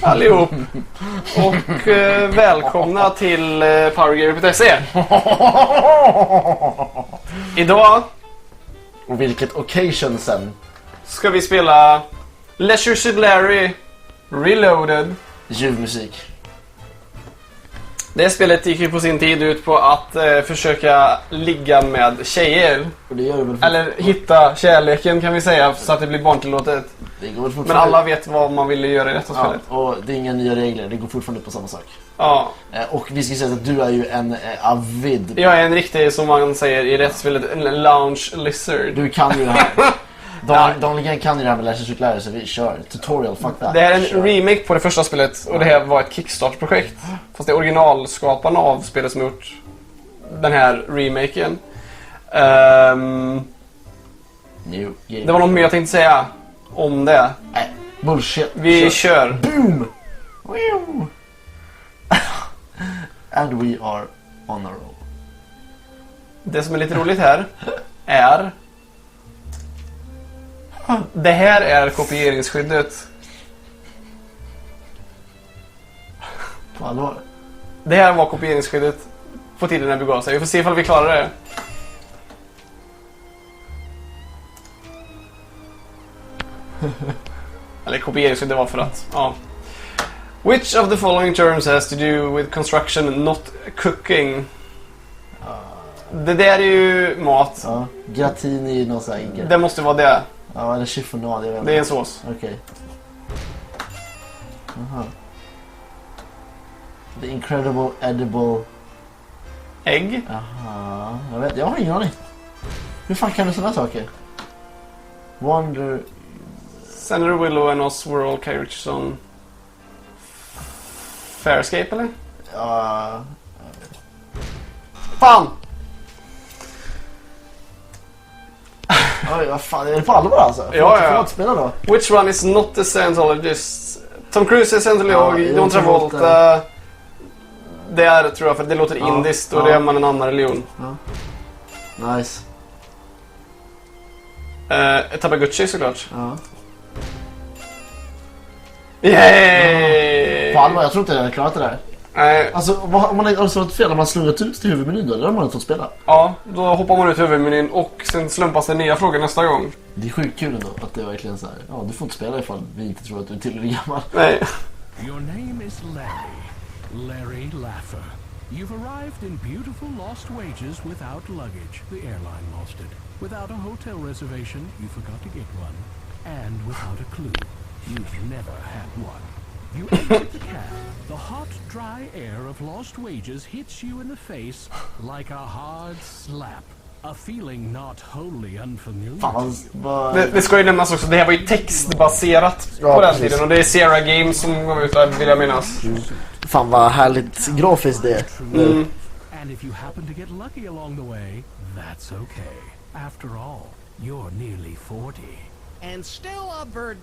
allihop. Och välkomna till PowerGamer.se. Idag, och vilket occasion sen, ska vi spela Leisure Suit Larry Reloaded. Ljuvmusik. Det spelet gick ju på sin tid ut på att försöka ligga med tjejer. Och det gör det väl eller hitta kärleken, kan vi säga, så att det blir barntillåtet. Det går men alla vet vad man ville göra i detta spelet. Och det är inga nya regler, det går fortfarande på samma sak. Ja. Och vi ska säga att du är ju en avid. Jag är en riktig, som man säger i rätt spelet, en lounge lizard. Du kan ju det här. Dagligen kan ju det här med Leisure Suit Larry, så vi kör tutorial, fuck that. Det är en remake på det första spelet, och det här var ett Kickstarter-projekt. Fast det är originalskaparna av spelet som gjort den här remaken. Det var något mer jag tänkte säga om det. Nej, bullshit. Vi kör. Boom! And we are on a roll. Det som är lite roligt här är... Det här är kopieringsskyddet. På allvar. Det här var kopieringsskyddet på tiden när vi gav sig. Vi får se ifall vi klarar det. Eller kopieringsskyddet var för att... Ja. Which of the following terms has to do with construction, not cooking? Det där är ju mat. Ja, gratin i någon sån här. Det måste vara det. Ja, eller chiffonad. Det är en sås. Okej. Aha. The incredible edible ägg. Aha. Jag har ingen aning. Hur fan kan du sådana saker? Wonder... Senator Willow and Oswald characters on Fairscape, eller? Ja... Fan! Oj, vad fan, är det på allvar alltså? Ja. Får spela då? Which one is not the Scientologist? Tom Cruise är Scientolog, John Travolta. Det är, tror jag, för det låter indiskt och det är man en annan religion. Ja. Nice. Tabaguchi såklart. Ja. Yay! På allvar, jag tror inte jag hade klarat det där. Nej. Alltså, om man har slått fel, om man slungat ut till huvudmenyn då, eller har man inte fått spela? Ja, då hoppar man ut huvudmenyn och sen slumpas det nya frågor nästa gång. Det är sjukt kul ändå att det är verkligen så här. Ja, du får inte spela ifall vi inte tror att du är tillräckligt gammal. Nej. Your name is Larry Laffer. You've arrived in beautiful Lost Wages without luggage. The airline lost it. Without a hotel reservation, you forgot to get one. And without a clue, you've never had one. You exit the cab. The hot, dry air of Lost Wages hits you in the face like a hard slap. A feeling not wholly unfamiliar. Fan, det ska ju nämnas också, det här var ju textbaserat på den tiden. Och det är Sierra Games som gav ut det, vill jag minnas. Fan vad härligt grafiskt det är. And if you happen to get lucky along the way, that's okay. After all, you're nearly 40. And still a bird,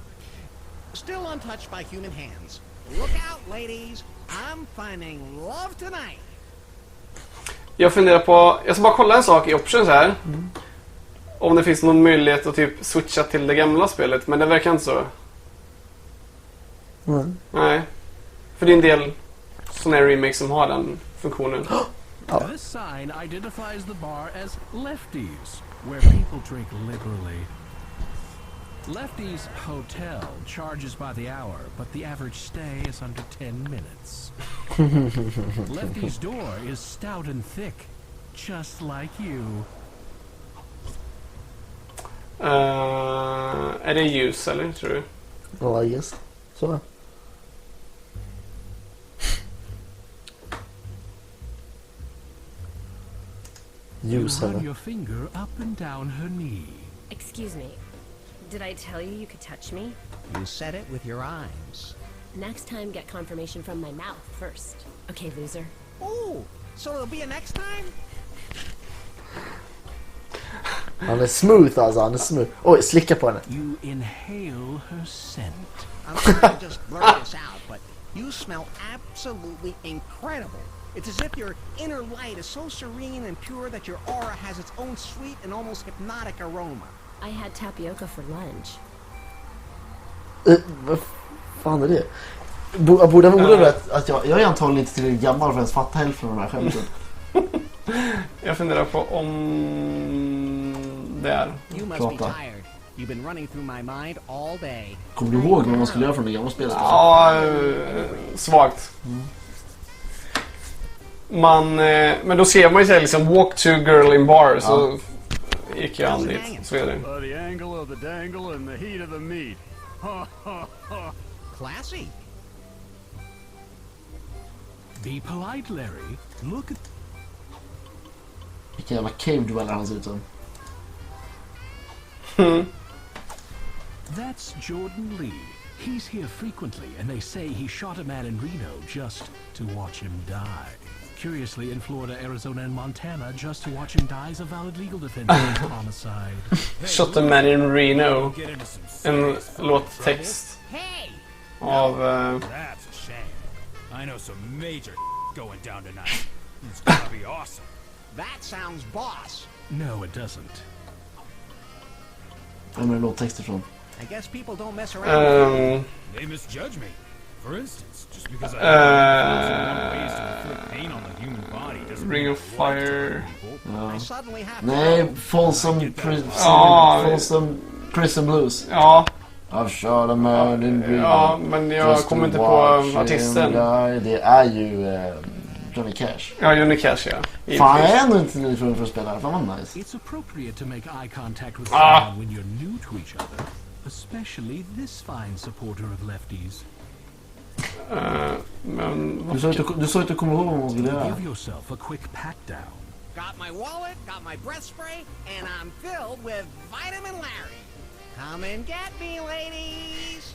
still untouched by human hands. Look out, ladies. I'm finding love tonight. Jag funderar på, jag ska bara kolla en sak i options här. Om det finns någon möjlighet att typ switcha till det gamla spelet, men det verkar inte så. Nej. För det är en del sådana här remakes som har den funktionen. This sign identifies the bar as Lefties, where people drink liberally. Lefty's Hotel charges by the hour, but the average stay is under 10 minutes. Lefty's door is stout and thick, just like you. Är det ljus eller, tror du? Ja, just. Så. You run your finger up and down her knee. Excuse me. Did I tell you could touch me? You said it with your eyes. Next time, get confirmation from my mouth first. Okay, loser. Oh, so it'll be a next time? Han är smooth alltså, han är smooth. Oj, slicka på henne. You inhale her scent. I'm sorry to just blurt this out, but you smell absolutely incredible. It's as if your inner light is so serene and pure that your aura has its own sweet and almost hypnotic aroma. I had tapioca for lunch. Vad fan är det? Jag borde ha rätt att jag är antagligen inte tillräckligt gammal för att ens fatta hälften av de här skämten. Jag funderar på om det är. You must be tired. You've been running through my mind all day. Kommer du ihåg vad man skulle göra från det gamla spelet? Ja, svagt. Men då ser man ju liksom walk to girl in bar, så gick jag an dit. Så är det. The angle of the dangle and the heat of the meat. Classy. Be polite, Larry. Look at... Vilken jävla cave dweller han ser ut som. That's Jordan Lee. He's here frequently, and they say he shot a man in Reno just to watch him die. Curiously, in Florida, Arizona, and Montana, just to watch him die is a valid legal defense against homicide. Shot a man in Reno. En låttext av... That's a shame. I know some major going down tonight. It's gonna be awesome. That sounds boss. No, it doesn't. Vem är det låttexter från? I guess people don't mess around. They misjudge me. For instance, just because I ways to inflict pain on the human body doesn't Ring of Fire. I suddenly have Nej, Folsom Prison Blues. Ja, I've shot a man in Reno. ja, men jag kommer inte på artisten. Det är ju Johnny Cash. Ja, Johnny Cash, ja. Fan, jag är ändå inte ny för att spela. Fan vad nice. It's appropriate to make eye contact with someone when you're new to each other, especially this fine supporter of lefties. Men... Du sa inte komma ihåg vad man skulle göra. Give yourself a quick pat down. got my wallet, got my breath spray, and I'm filled with Vitamin Larry. Come and get me, ladies!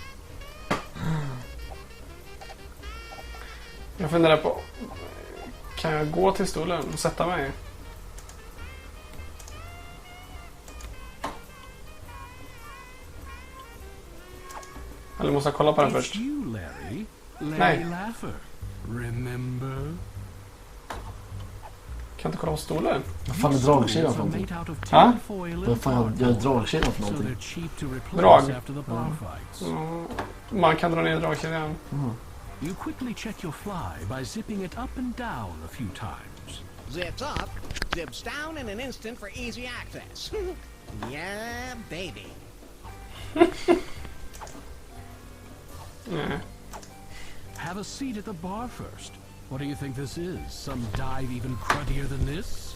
Jag funderar på... Kan jag gå till stolen och sätta mig? Eller måste jag kolla på den först? It's you, Larry. Nej. Larry Laffer. Remember? Kan jag inte kolla på stolen? Vad fan är dragkedjan för någonting? Ja? Vad fan gör dragkedjan för So någonting? they're cheap to replace Drag. after the bar fights. Man kan dra ner dragkedjan. You quickly check your fly by zipping it up and down a few times. Zips up, zips down in an instant for easy access. Yeah, baby. Have a seat at the bar first. What do you think this is? Some dive even cruddier than this?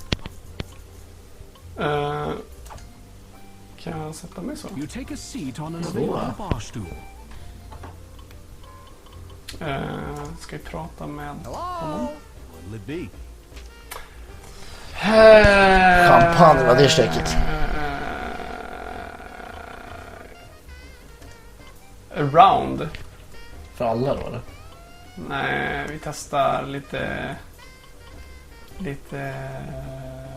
Kan jag sätta mig så? You take a seat on an available bar stool. Ska vi prata med... Hello? What'll it be? Champagne, vad det är stekigt. Around. För alla då, eller? Nej, vi testar lite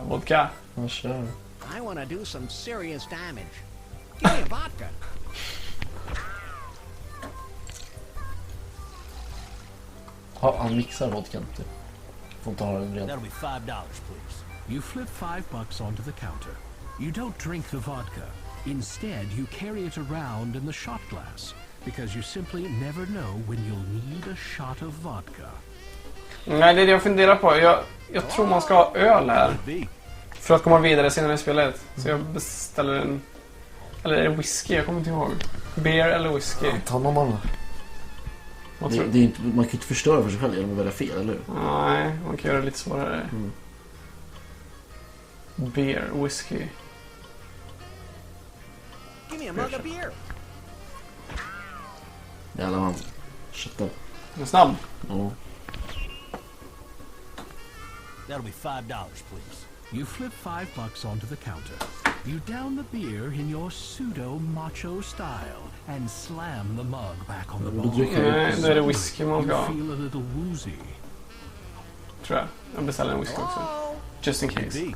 vodka. Ja, kör. I want to do some serious damage. Give me a vodka. Ja, han mixar vodkan typ. Får inte ha den redan. That'll be $5, please. You flip $5 onto the counter. You don't drink the vodka. Instead, you carry it around in the shot glass because you simply never know when you'll need a shot of vodka. Nej, det är det jag funderar på. Jag tror man ska ha öl här. För att komma vidare senare i spelet. Så jag beställer en... Eller är det whisky? Jag kommer inte ihåg. Beer eller whisky? Ta någon annan. Vad Det tror är inte, man kan inte förstöra för sig själv genom att välja fel, eller hur? Nej, man kan göra det lite svårare. Beer, whisky. Give me a mug of beer. Jävlar man. Köttar. Den är snabb. Ja. That'll be $5, please. You flip $5 onto the counter. You down the beer in your pseudo-macho style and slam the mug back on the Då bar. dricker Nej, då är det whisky man You ska ha. feel a little woozy. Tror jag. Jag beställer en whisky också. Hello? Just in case. I'll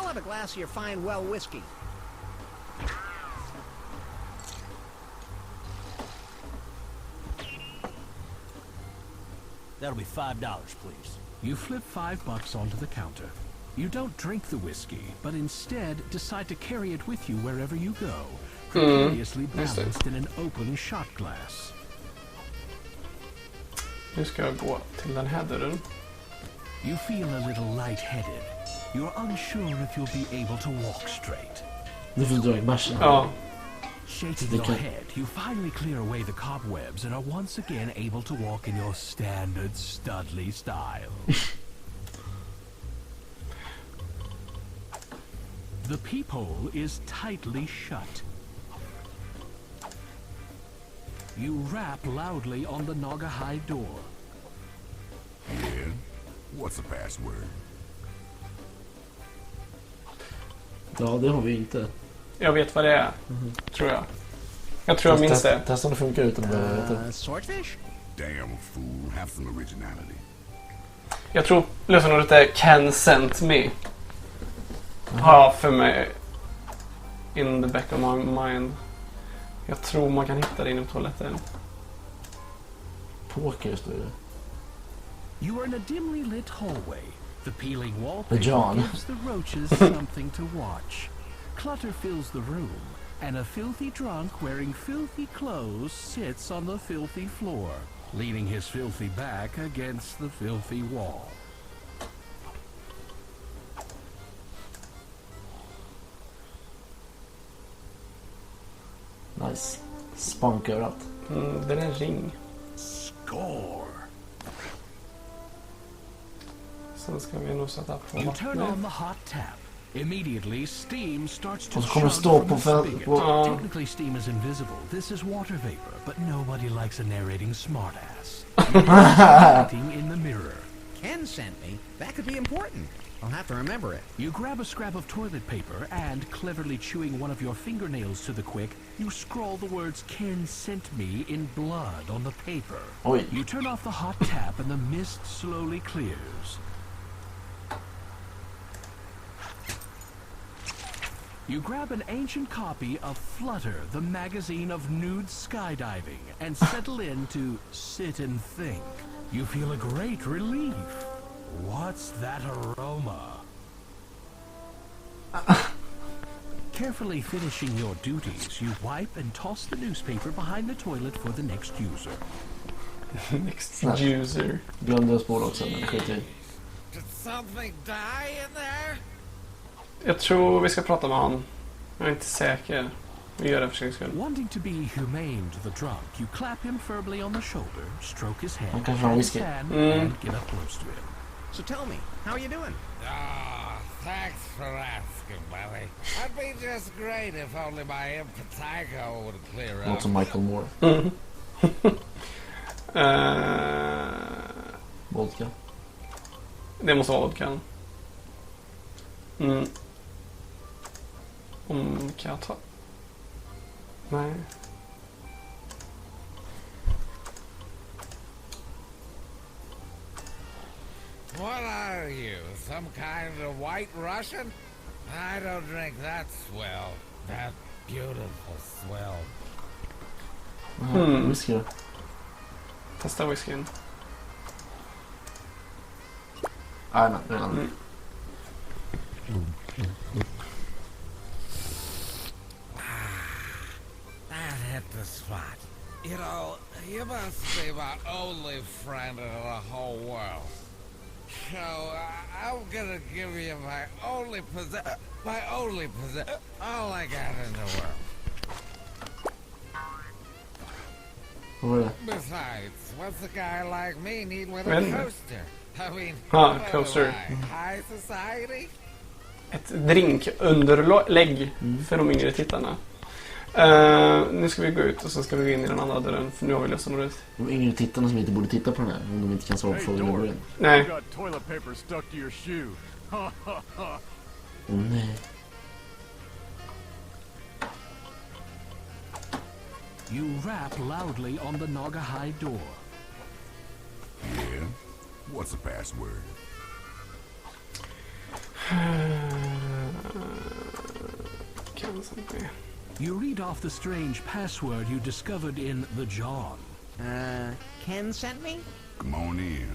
have a glass of your fine well whiskey. That'll be $5, please. You flip $5 onto the counter. You don't drink the whiskey, but instead decide to carry it with you wherever you go, precariously balanced in an open shot glass. Nu ska jag gå till den här dörren. You feel a little lightheaded. You're unsure if you'll be able to walk straight. Nu får du dra i marschen. Ja. Shaking your head, you finally clear away the cobwebs and are once again able to walk in your standard Studley style. The peephole is tightly shut. You rap loudly on the Naugahyde door. Yeah? What's the password? Ja, det har vi inte. Jag vet vad det är, tror jag. Jag tror jag minns det. Testa om det funkar utan att behöva. Swordfish? Damn fool, have some originality. Jag tror lösenordet är can sent me. Ja, för mig. In the back of my mind. Jag tror man kan hitta det inom toaletten. Poker står det. You are in a dimly lit hallway. The peeling The wallpaper John. gives the roaches something to watch. Clutter fills the room, and a filthy drunk wearing filthy clothes sits on the filthy floor, leaning his filthy back against the filthy wall. Nice. Spankörat. Det är en ring. Score! Sen ska vi nog sätta på You turn vattnet. on the hot tap. Immediately, steam starts to Och så kommer det chug stå from på the fält spigot. på... Technically, steam is invisible. This is water vapor, but nobody likes a narrating smartass. Acting in the mirror. Ken sent me. That could be important. I'll have to remember it. You grab a scrap of toilet paper and, cleverly chewing one of your fingernails to the quick, you scrawl the words "Ken sent me" in blood on the paper. Oj. You turn off the hot tap and the mist slowly clears. You grab an ancient copy of Flutter, the magazine of nude skydiving, and settle in to sit and think. You feel a great relief. What's that aroma? Carefully finishing your duties, you wipe and toss the newspaper behind the toilet for the next user. Next user. Glömde jag spår också, men skit i. Did something die in there? Jag tror vi ska prata med han. Jag är inte säker. Vi gör det för sin skull. Wanting to be humane to the drunk, you clap him firmly on the shoulder, stroke his head, Han kanske har pat his whisky. hand, and get up close to him. So tell me, how are you doing? Ah, thanks for asking, buddy. I'd be just great if only my impetigo would clear Låter up. som Michael Moore. Vodka. Det måste vara vodkan. Kan jag ta... Nej. What are you, some kind of white Russian? I don't drink that swell. That beautiful swell. Whisky då. Testa whiskyn. Nej, men redan. That hit the spot. You know, you must be my only friend in the whole world. So, I'm gonna give you my only possession, all I got in the world. Vad var det? Besides, what's a guy like me need with a Vänner. coaster? I mean, Ah, what coaster. am I, high society? Ett drinkunderlägg för de yngre tittarna. Nu ska vi gå ut och så ska vi gå in i den andra dörren. För nu har vi lösenordet. De yngre tittarna som inte borde titta på den här. Om de inte kan svara på frågan i början. Nej. You got toilet paper stuck to your shoe. Nej. You rap loudly on the Naugahyde door. Yeah? What's the password? You read off the strange password you discovered in the John. Ken sent me? Come on in.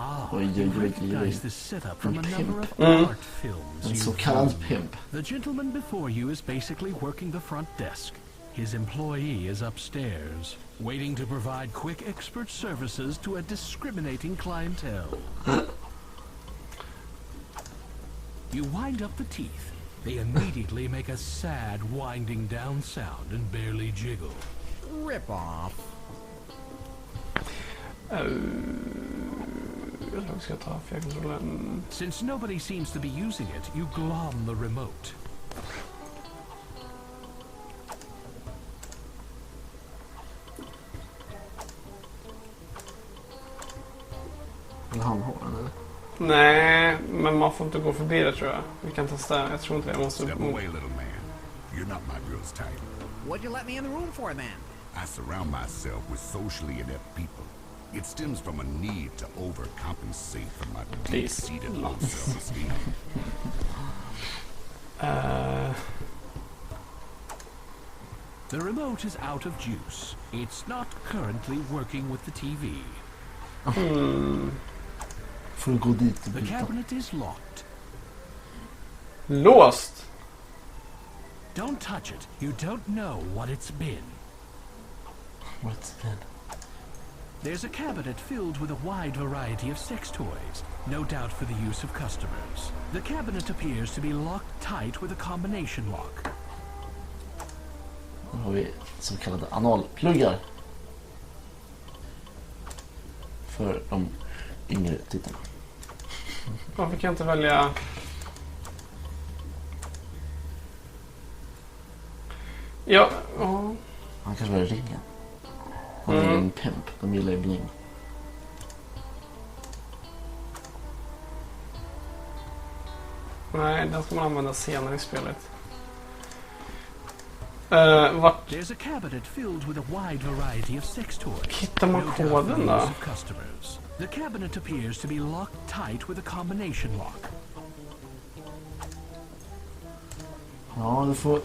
Ah, Oj, you oj, oj, recognize oj. this setup from a Pimp. number of art films En you've så kallad viewed. pimp. The gentleman before you is basically working the front desk. His employee is upstairs, waiting to provide quick expert services to a discriminating clientele. You wind up the teeth. They immediately make a sad winding down sound and barely jiggle. Rip off. Jag ska ta fjärrkontrollen. Since nobody seems to be using it, you glom the remote. Vill han ha den eller? Nej, men man får inte gå förbi det tror jag. Vi kan testa. Jag tror inte det. Jag måste... Step away, little man. You're not my girl's type. What'd you let me in the room for then? I surround myself with socially inept people. It stems from a need to overcompensate for my deep-seated low self-esteem. The remote is out of juice. It's not currently working with the TV. Får du gå dit och The byta? cabinet is locked. Låst! Don't touch it. You don't know what it's been. What's that? There's a cabinet filled with a wide variety of sex toys, no doubt for the use of customers. The cabinet appears to be locked tight with a combination lock. Då har vi så kallade analpluggar. För de yngre tittarna. Varför kan jag inte välja... Ja, ja. Han kanske väljer ringen. Han är en pimp. De gillar ju bling. Nej, den ska man använda senare i spelet. Vart There's a cabinet filled with a wide variety of sex toys. hittar man no doubt for koden the då? use of customers. The cabinet appears to be locked tight with a combination lock. Ja, du får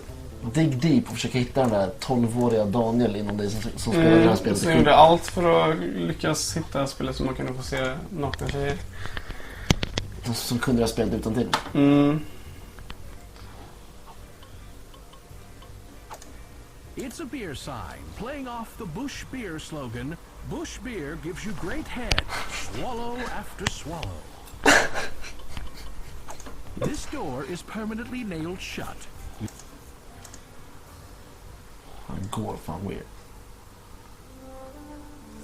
dig deep och försöka hitta den där 12-åriga Daniel inom dig som spelar det här spelet. Så jag gjorde allt för att lyckas hitta spelet som man kunde få se nakna tjejer. Som kunde ha spelat utan till. It's a beer sign, playing off the Bush Beer slogan, Bush Beer gives you great head, swallow after swallow. This door is permanently nailed shut. Han går fan weird.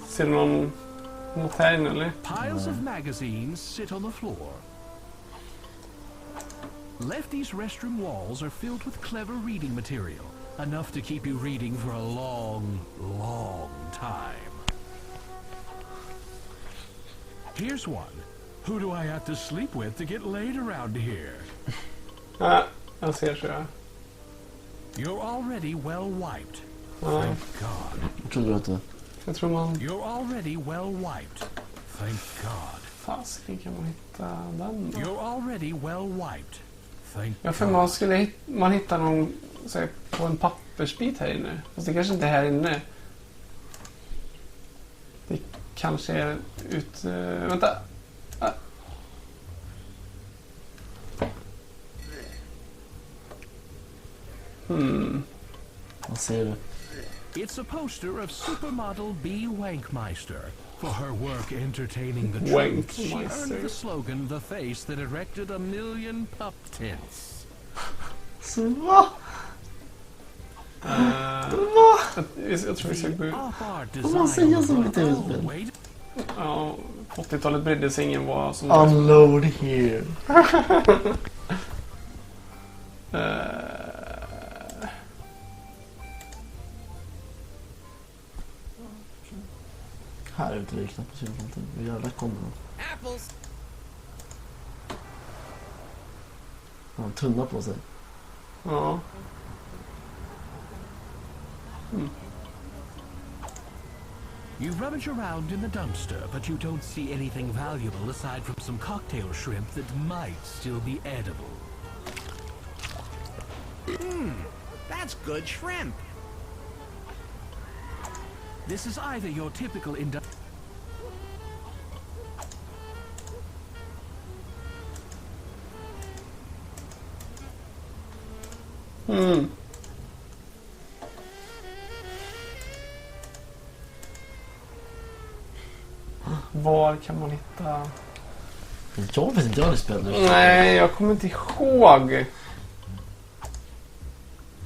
Ser du något här inne eller? Piles of magazines sit on the floor. Lefty's restroom walls are filled with clever reading material, enough to keep you reading for a long, long time. Here's one. Who do I have to sleep with to get laid around here? Jag ser så jag. You're already well wiped. Thank God. Jag trodde att det... Jag tror man... You're already well wiped. Thank God. Fasiken kan man hitta den då? You're already well wiped. Thank Jag för man hittar någon så här, på en pappersbit här inne. Fast det kanske inte är här inne. Det kanske är ut... vänta. Vad ser du? It's a poster of supermodel B. Wankmeister. For her work entertaining the truth, she Wankmeister. earned the slogan, the face that erected a million pup tents. Så va? Jag tror vi ska gå ut. Vad man säger som ett tv-spel? wait. Ja, på 80-talet brydde sig ingen vad som... Unload here. Här ute är det knappt på synpunkten. Hur jävla kommer den? Apples! Han har en tunna på sig. Ja. You rummage around in the dumpster, but you don't see anything valuable aside from some cocktail shrimp that might still be edible. That's good shrimp. This is either your typical Var kan man hitta... Jag vet inte, jag har det spelat. Nej, jag kommer inte ihåg.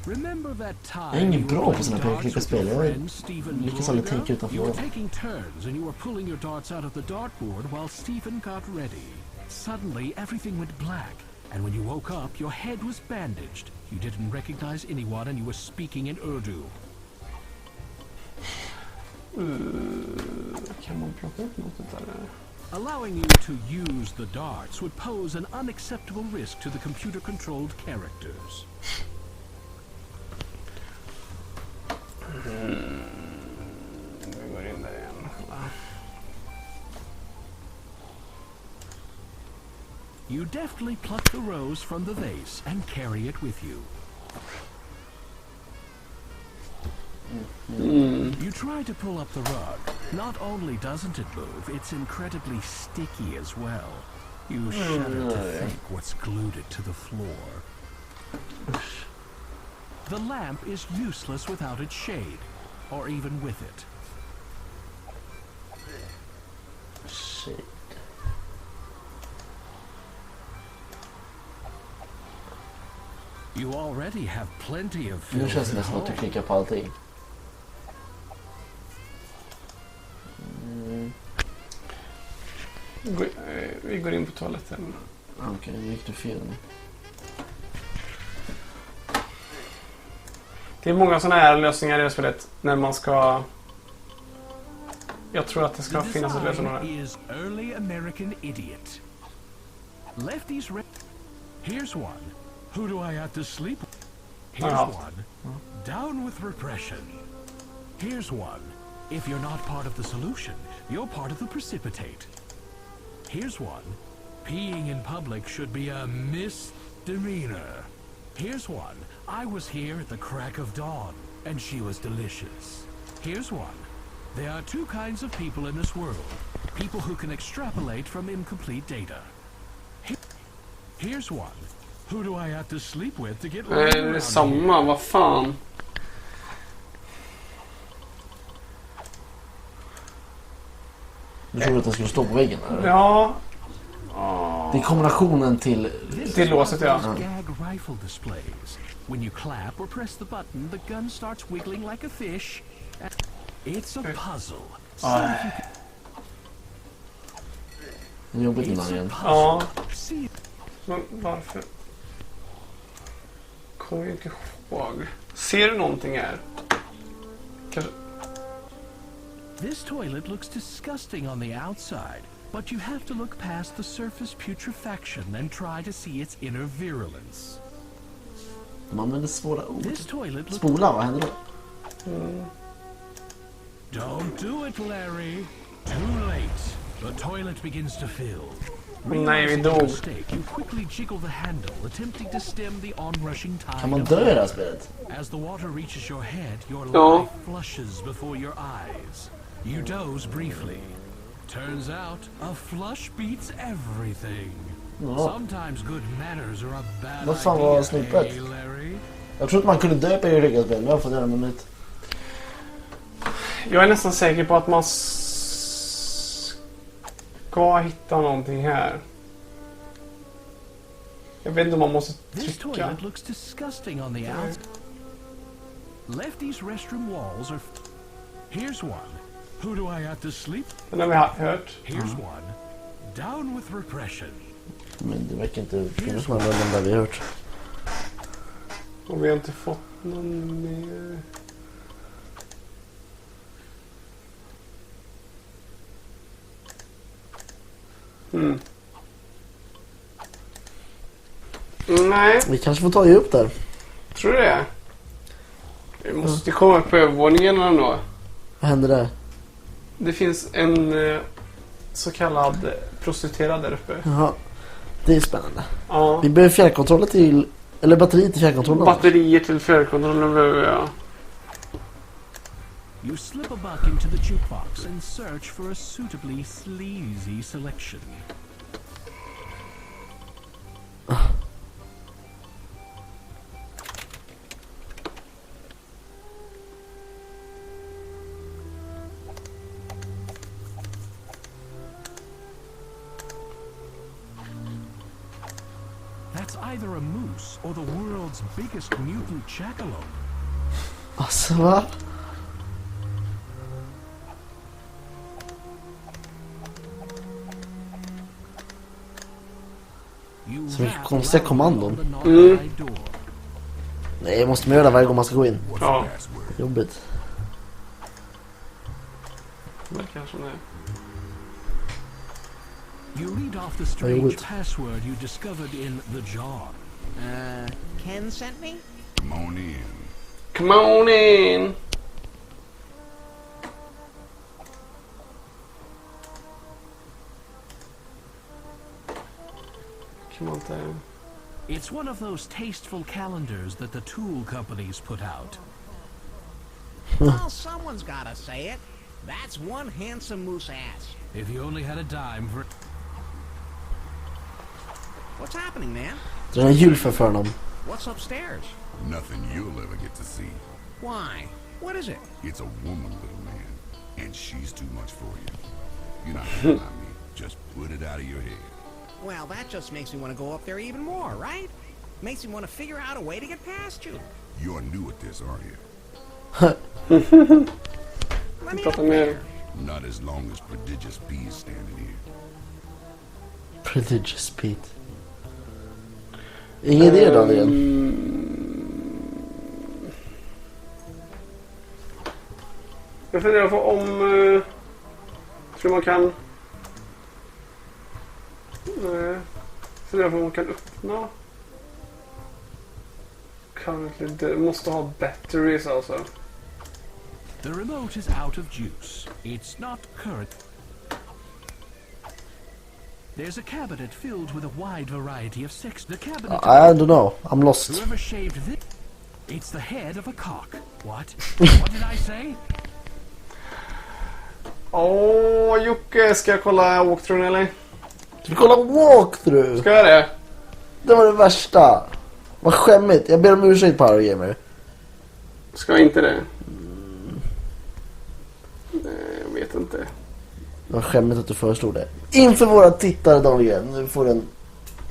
Jag är ingen bra på sådana här klicka-spel. Jag lyckas aldrig tänka utanför. You were taking turns and you were pulling your darts out of the dartboard while Stephen got ready. Suddenly, everything went black, and when you woke up, your head was bandaged. You didn't recognize anyone, and you were speaking in Urdu. Kan man plocka upp något där? Allowing you to use the darts would pose an unacceptable risk to the computer-controlled characters. Vi går in där igen. You deftly pluck the rose from the vase and carry it with you. You try to pull up the rug. Not only doesn't it move, it's incredibly sticky as well. You shudder to think what's glued it to the floor. The lamp is useless without its shade, or even with it. Shit. You already have plenty of Nu fill känns det at nästan att du home. klickar på allting. Vi går in på toaletten. Okej, nu gick du fel. Det är många sådana här lösningar i det spelet när man ska... Jag tror att det ska finnas ett lösning där. is early American idiot. Lefties Here's one. Who do I have to sleep with? Here's one. Down with repression. Here's one. If you're not part of the solution, you're part of the precipitate. Here's one. Peeing in public should be a misdemeanor. Here's one. I was here at the crack of dawn, and she was delicious. Here's one. There are two kinds of people in this world. People who can extrapolate from incomplete data. Here's one. Who do I have to sleep with to get Det är samma, vad fan. Du tror att den skulle stå på väggen? Eller? Ja. Det är kombinationen till låset, ja. Gag rifle displays. When you clap or press the button, the gun starts wiggling like a fish. It's a puzzle. See if you can... Det är jobbigt innan igen. Ja. Men varför? Kommer jag inte ihåg. Ser du någonting här? Kanske... This toilet looks disgusting on the outside, but you have to look past the surface putrefaction and try to see its inner virulence. De använder svåra ord. This toilet looks... Spola, vad händer då? Don't do it, Larry. Too late. The toilet begins to fill. Nej, vi dog. You quickly jiggle the handle, attempting to stem the onrushing tide. Kan man dö i det här spelet? As the water reaches your head, your Ja. life flushes before your eyes. You doze briefly. Turns out, a flush beats everything. Ja. Sometimes good manners are a bad Vad fan var idea, snippet? hey, Larry? Jag tror att man kunde dö på eget spel, men jag får göra något nytt. Jag är nästan säker på att man ska hitta någonting här. Jag vet inte om man måste This trycka. toilet looks disgusting on the outside. Lefty's restroom walls are... Here's one. Who do I have to sleep? Den har vi hört. Here's one. Down with repression. Men det verkar inte kunna som den där vi har hört. Och vi har inte fått någon mer. Nej, Vi kanske får ta upp där. tror du det? Vi måste komma upp på övervåningen ändå. Vad händer där? Det finns en så kallad prostituerad där uppe. Jaha, det är spännande. Ja. Vi behöver fjärrkontroller till... Eller batterier till fjärrkontrollen. Batterier till fjärrkontrollen behöver jag. You slip a buck into the jukebox and search for a suitably sleazy selection. either a moose or the world's biggest mutant jackalope. Alltså va? Så mycket konstiga kommandon. Nej, måste man göra det varje gång man ska gå in. Ja. Jobbigt. Det kanske det är. You read off the strange password you discovered in the jar. Ken sent me? Come on in. Come on in! Come on down. It's one of those tasteful calendars that the tool companies put out. Well, someone's gotta say it. That's one handsome moose ass. If you only had a dime for... What's happening, man? Det är en julfär för honom. What's upstairs? Nothing you'll ever get to see. Why? What is it? It's a woman, little man, and she's too much for you. You're not gonna lie me. Just put it out of your head. Well, that just makes me want to go up there even more, right? Makes me want to figure out a way to get past you. You're new at this, aren't you? Let me help there. Not as long as Prodigious P is standing here. Prodigious Pete. Ingen idé då, Adrian. Jag funderar på om... tror man kan... funderar på om man kan öppna... Det måste ha batteries alltså. The remote is out of juice. It's not current. There's a cabinet filled with a wide variety of sex. The cabinet... I don't know. I'm lost. Whoever shaved this... It's the head of a cock. What? What did I say? Jocke, ska jag kolla walkthrough eller? Ska vi kolla walkthrough? Ska jag det? Det var det värsta. Vad skämmigt. Jag ber om ursäkt, PowerGamer. Ska jag inte det? Nej, jag vet inte. Det var skämmigt att du föreslog det. Inför våra tittare, Daniel. Nu får den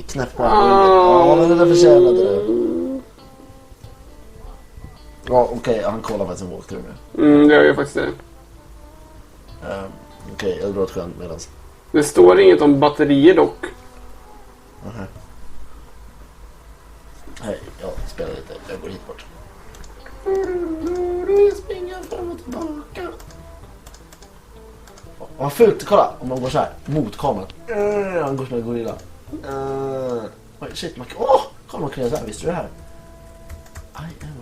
knäpp på. Ja, men det förtjänade det. Ja, okej. Han kollar faktiskt en walkthrough nu. Det gör jag faktiskt det. Okej, jag drar ett skönt medans. Det står inget om batterier dock. Nej, jag spelar lite. Jag går hit bort. Springa fram och tillbaka. Vad fult, kolla. Om man går så här mot kameran. Han går som en gorilla. Shit, man kan... kolla, man kan göra så här. Visste du det här?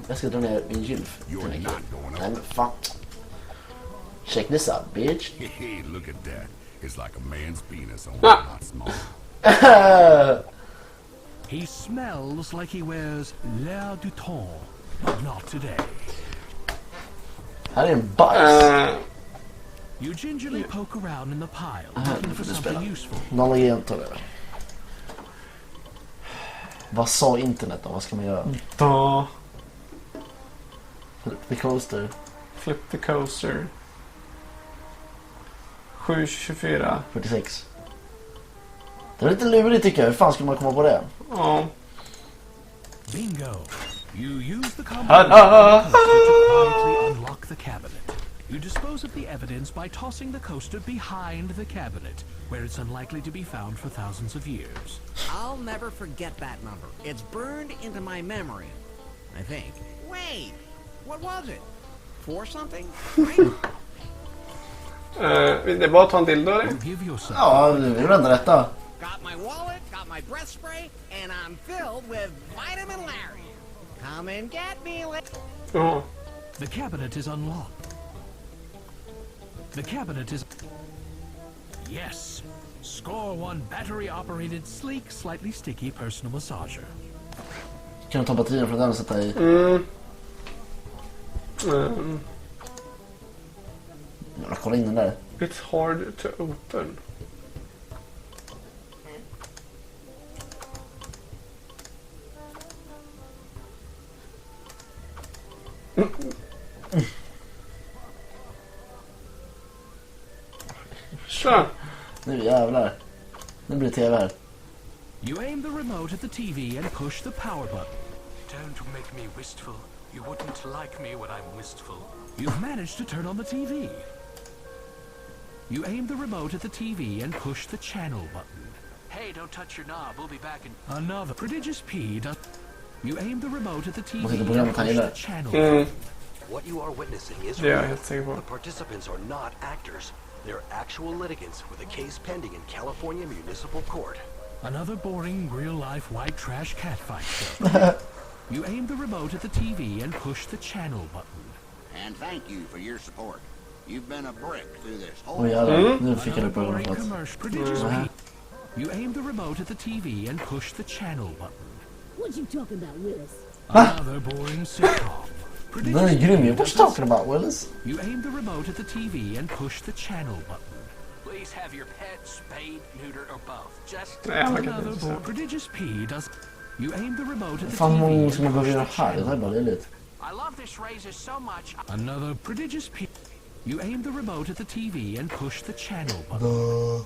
Jag ska dra ner min gylf. Nej, men fan. Check this out, bitch. Hey, look at that. It's like a man's penis, only a lot smaller. He smells like he wears l'air du temps, but not today. Här är en bajs. You gingerly poke around in the pile, looking for something useful. Någon agent eller? Vad sa internet då? Vad ska man göra? Ta. Flip the coaster. Flip the coaster. 7:24. 46. Det är lite lurigt tycker jag. Hur fan ska man komma på det? Ja. Bingo. You use the combination to quietly unlock the cabinet. You dispose of the evidence by tossing the coaster behind the cabinet, where it's unlikely to be found for thousands of years. I'll never forget that number. It's burned into my memory, I think. Wait, what was it? 4 something? Right? Det är bara att ta en dildo eller? Ja, det är väl rätta. Got my wallet, got my breath spray, and I'm filled with Vitamin Larry. Come and get me. The cabinet is unlocked. The cabinet is... Yes. Score 1 battery-operated, sleek, slightly sticky personal massager. Kan du ta batterien från den och sätta i? Kolla in den där. It's hard to open. Så. Nu jävlar. Nu blir det tv här. You aim the remote at the TV and push the power button. Don't make me wistful. You wouldn't like me when I'm wistful. You've managed to turn on the TV. You aim the remote at the TV and push the channel button. Hey, don't touch your knob. We'll be back in another prodigious P. You aim the remote at the TV and push the channel button. What you are witnessing is Yeah, real. helt säker på. The participants are not actors. They're actual litigants with a case pending in California Municipal Court. Another boring, real-life white trash catfight show. You aim the remote at the TV and push the channel button. And thank you for your support. You've been a brick through this Åh whole... jävlar, nu fick jag Another det på boring något. commercial. Prodigious P. You aim the remote at the TV and push the channel button. What you talking about, Willis? Another boring sitcom. Den är grym ju. What you talking about, Willis? You aim the remote at the TV and push the channel button. Please have your pet spayed, neutered, or both. Just another boring. Prodigious P does. You aim the remote at the Fan, hur TV många and som man behöver göra push här? the Det här är bara löjligt. I love this razor so much. Another prodigious P. You aim the remote at the TV and push the channel button.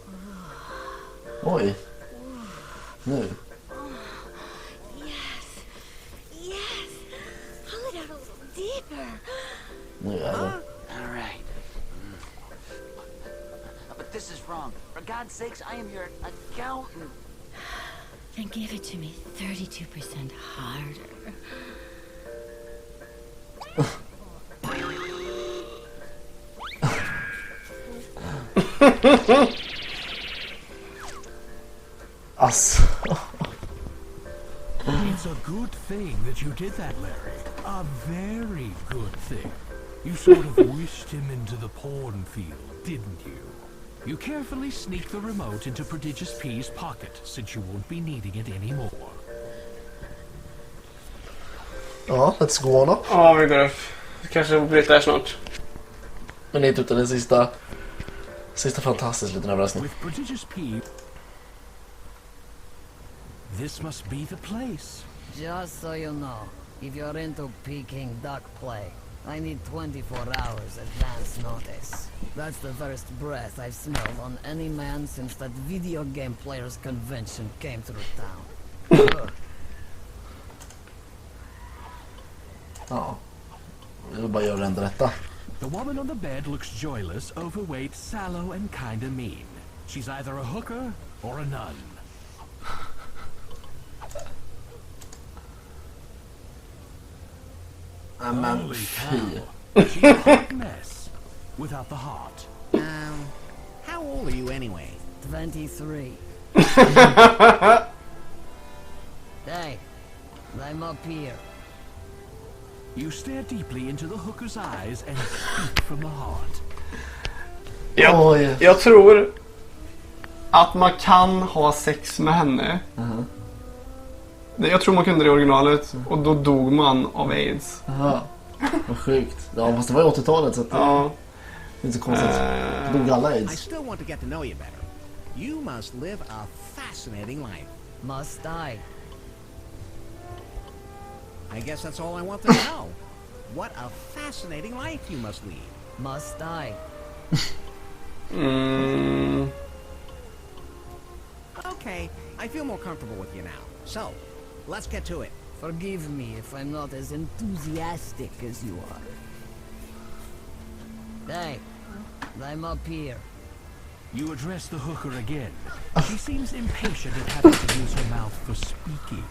Oj. Nu. Yes. Pull it out a little deeper. Nu jävlar. All right. But this is wrong. For God's sakes, I am your accountant. Then give it to me 32% harder. Alltså. It's a good thing that you did that, Larry. A very good thing. You sort of wished him into the porn field, didn't you? You carefully sneak the remote into Prodigious P's pocket, since you won't be needing it anymore. Ja, let's go on up. Ja, vi går upp. Vi kanske bryter här snart. Men det är inte den sista fantastiskt liten överraskning. With Prodigious P, this must be the place. Just so you know, if you're into Peking duck play, I need 24 hours advance notice. That's the first breath I've smelled on any man since that video game players convention came through town. Ja. Jag vill bara göra det enda rätta. The woman on the bed looks joyless, overweight, sallow, and kinda mean. She's either a hooker or a nun. Holy cow. She's a hot mess. Without the heart. How old are you anyway? 23. Hey, I'm up here. You stare deeply into the hooker's eyes and speak from the heart. Jag tror att man kan ha sex med henne. Jag tror man kunde det i originalet. Och då dog man av AIDS. Jaha, vad sjukt. Ja, fast det var ju 80-talet så att ja. Det är inte så konstigt. Dog alla AIDS. I still want to get to know you better. You must live a fascinating life. Must I? I guess that's all I want to know. What a fascinating life you must lead. Must I? Okay, I feel more comfortable with you now. So, let's get to it. Forgive me if I'm not as enthusiastic as you are. Hey, I'm up here. You address the hooker again. She seems impatient at having to use her mouth for speaking.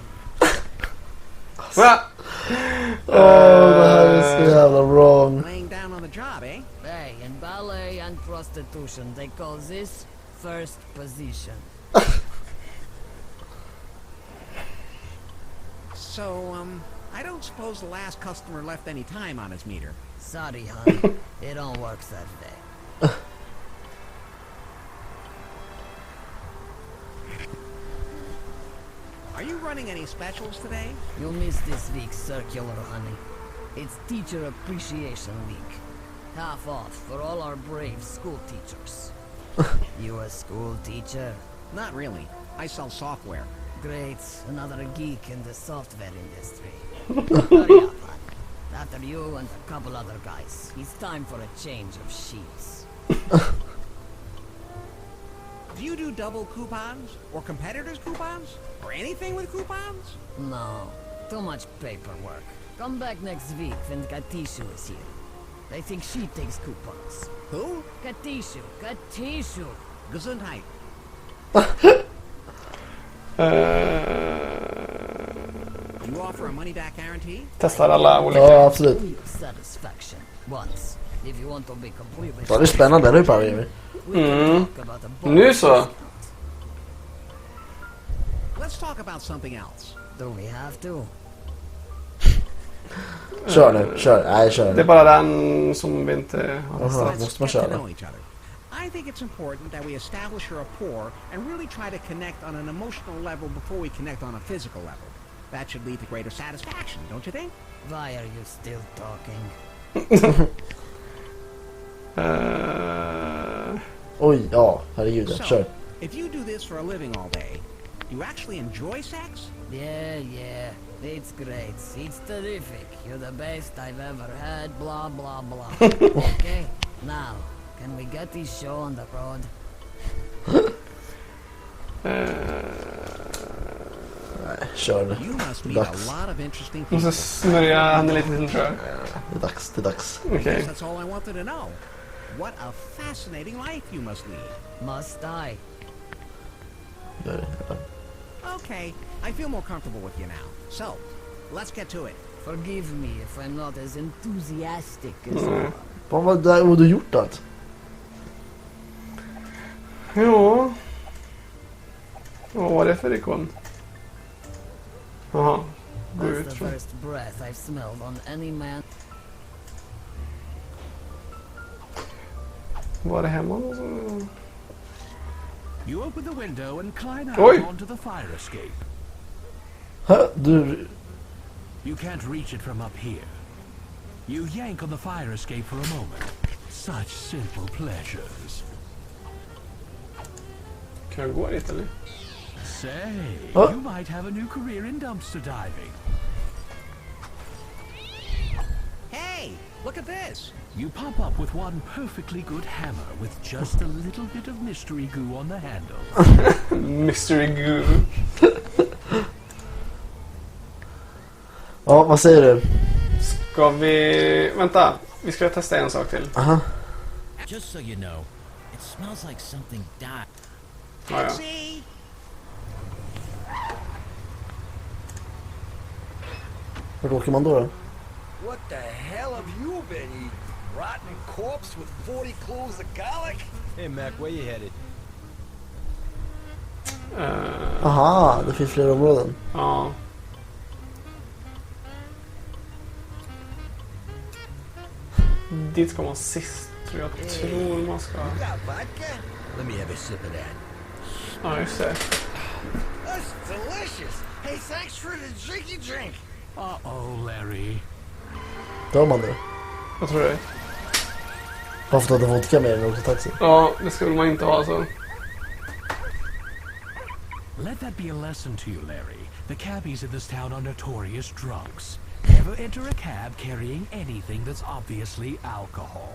Det här är så jävla wrong. Laying down on the job, eh? Hey, in ballet and prostitution, they call this first position. So, I don't suppose the last customer left any time on his meter. Sorry, honey. It don't work that way. Are you running any specials today? You missed this week's circular, honey. It's Teacher Appreciation Week. Half off for all our brave school teachers. You a school teacher? Not really. I sell software. Great. Another geek in the software industry. Hurry up, hon. After you and a couple other guys. It's time for a change of sheets. Do you do double coupons, or competitors' coupons, or anything with coupons? No, too much paperwork. Come back next week when Katishu is here. I think she takes coupons. Who? Katishu. Gesundheit. You offer a money-back guarantee? Testar alla olika. Ja, absolut. Satisfaction. Once. If you want to be completely... Ja, det är spännande, det är PowerGamer. Nu så. Let's talk about something else. Do we have to? Kör nu, kör. Nej, kör. Det är bara den som vi inte har testat. Måste man köra? I think it's important that we establish a rapport and really try to connect on an emotional level before we connect on a physical level. That should lead to greater satisfaction, don't you think? Why are you still talking? Oj, ja, herregud, So, kör. if you do this for a living all day, do you actually enjoy sex? Yeah. It's great. It's terrific. You're the best I've ever had. Blah, blah, blah. Okay, now, can we get this show on the road? Nej, kör nu. You must meet Dags. a lot of interesting people. Måste smörja henne lite till, tror jag. Det är dags. Okej. That's all I wanted to know. What a fascinating life you must lead. Must I? Gör det. Ja. Okay, I feel more comfortable with you now. So, let's get to it. Forgive me if I'm not as enthusiastic as you are. Vad har du gjort allt? Ja. Vad var det för ikon? Jaha. Gå That's ut the från. first breath I've smelled on any man. Var det hemma? You open the window and climb out Oj. onto the fire escape. Du... You can't reach it from up here. You yank on the fire escape for a moment. Such simple pleasures. Kan jag gå dit eller? Say, Huh? you might have a new career in dumpster diving. Hey, look at this. You pop up with one perfectly good hammer with just a little bit of mystery goo on the handle. Mystery goo. Ja, vad säger du? Ska vi... Vänta, vi ska testa en sak till. Aha. Just so you know, it smells like something died. Ja, ja. See? Vart åker man då? What the hell have you been eating? Rotten corpse with 40 cloves of garlic? Hey Mac, where you headed? Aha, det finns flera områden. Ja. Dit ska man sist, tror jag. Tror man ska. You got vodka? Let me have a sip of that. Ja, just det. That's delicious. Hey, thanks for the drinky drink. Uh-oh, Larry. Tar man det? Jag tror det. Bara för att du vodka med den och taxi. Ja, det ska väl man inte ha så. Let that be a lesson to you, Larry. The cabbies in this town are notorious drunks. Never enter a cab carrying anything that's obviously alcohol.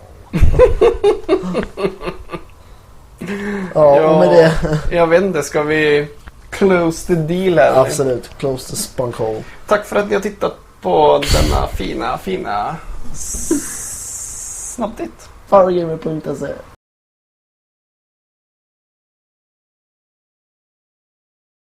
Ja, och med det... Jag vet inte, ska vi close the deal här? Absolut, close the spunk hole. Tack för att ni har tittat på denna fina Snabbtitt. PowerGamer.se